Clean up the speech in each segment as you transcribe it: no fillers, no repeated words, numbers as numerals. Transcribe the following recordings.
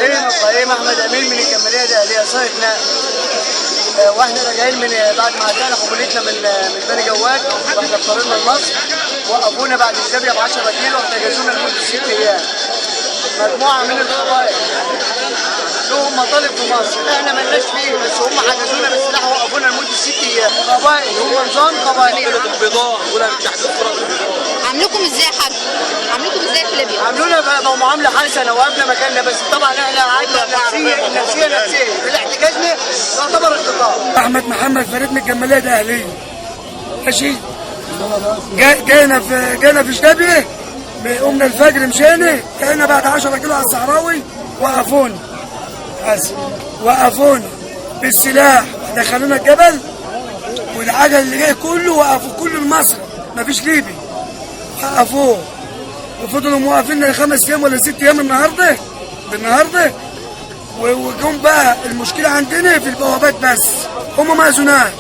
ابراهيم احمد امين من الجماليه الاهليه صايغ نقل. واحنا راجعين من بعد ما عدينا قبولتنا من بني جواد واحنا في طريقنا لمصر، وقفونا بعد الزاويه ب 10 كيلو واحتجزونا لمده 6 ايام. مجموعه من القبائل لهم مطالب في مصر احنا مالناش فيه، بس هم حجزونا بالسلاح ووقفونا لمده 6 ايام. قبائل هم نظام قبائل. البيضاء ولا تحت عاملوكم ازاي يا حاج؟ عاملوكم ازاي في ليبيا؟ عاملونا معامله حسنه وقفنا مكاننا، بس طبعا احنا قعدنا نفسيه بالاحتجاجنا يعتبر اختطاف. احمد محمد فريد من الجماليه الاهليه. ماشي. جينا في شتابيه، قمنا الفجر مشينا، جينا بعد 10 كيلو على الصحراوي وقفونا بالسلاح، دخلونا الجبل والعجل اللي جاي كله وقفوا كل المصر، مفيش ليبي وقفوه وفضلوا موقفين 5 ايام ولا 6 ايام النهارده. وجم بقى المشكله عندنا في البوابات بس، هم ما اذوناش،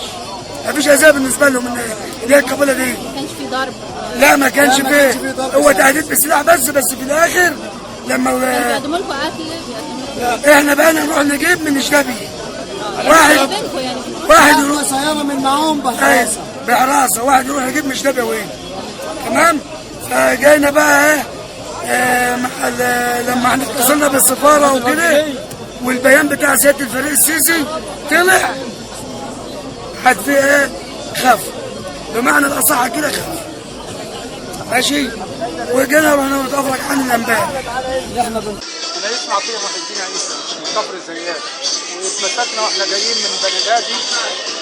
مفيش اذى بالنسبه لهم اللي هي القبيله دي. ما كانش في ضرب؟ لا ما كانش فيه، هو تهديد بالسلاح بس في الاخر لما بيقدموا لكم اكل؟ احنا بقى نروح نجيب من الشبيه واحد يروح سيارة من معاهم بحراسه، واحد يروح يجيب من الشبيه وين، تمام. فجينا بقى لما احنا اتصلنا بالسفاره وكده والبيان بتاع سياده الفريق السيسي طلع، حد فيه خف، بمعنى الاصح كده خف. ماشي. وجينا رحنا نتفرج عن الانباء. انا اسمي عطيه محي الدين عيسى من كفر الزيات، واتمسكنا واحنا جايين من بنغازي،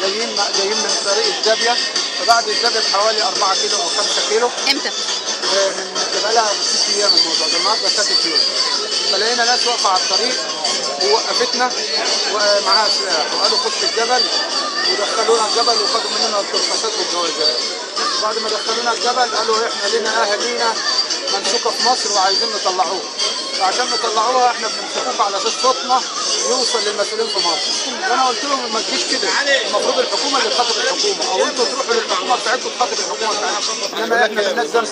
جايين من طريق الزابيه، فبعد الزابيه بحوالي 4 كيلو او 5 كيلو. امتى؟ بقى لها 6 ايام الموضوع ده، النهارده 6 يوم. فلقينا ناس واقفه على الطريق ووقفتنا ومعاها سلاح وقالوا خش الجبل، ودخلونا الجبل وخدوا مننا الترخيصات والجوازات. بعد ما دخلونا الجبل قالوا احنا لنا اهالينا ممسوكه في مصر وعايزين نطلعوها، فعشان نطلعوها احنا بنمسكوكم على اساس صوتنا يوصل للمسؤولين في مصر. وانا قلت لهم ما تجيش كده، المفروض الحكومه اللي تخاطب الحكومه، او انتوا تروحوا للحكومه بتاعتكم تخاطب الحكومه بتاعتكم، انما احنا الناس ده مش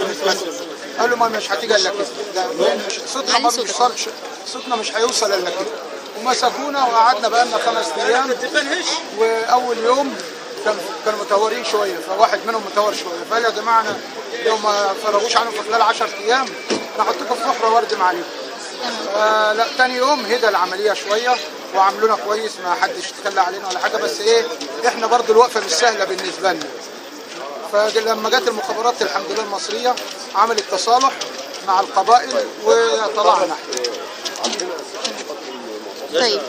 قالوا ما مش هتيجي الا كده، لا صوتنا ما بيوصلش، صوتنا مش هيوصل الا كده. ومسكونا وقعدنا بقى لنا 5 ايام، واول يوم كانوا متهورين شويه، فواحد منهم متهور شويه، فقال يا جماعه انا لو ما فرغوش عنهم في خلال 10 ايام انا هحطكم في حفره واردم عليكم. لا تاني يوم هدى العمليه شويه وعملونا كويس، ما حدش اتخلى علينا ولا حاجه، بس احنا برضو الوقفه مش سهله بالنسبه لنا. فلما جت المخابرات الحمد لله المصريه عملت تصالح مع القبائل وطلعنا. طيب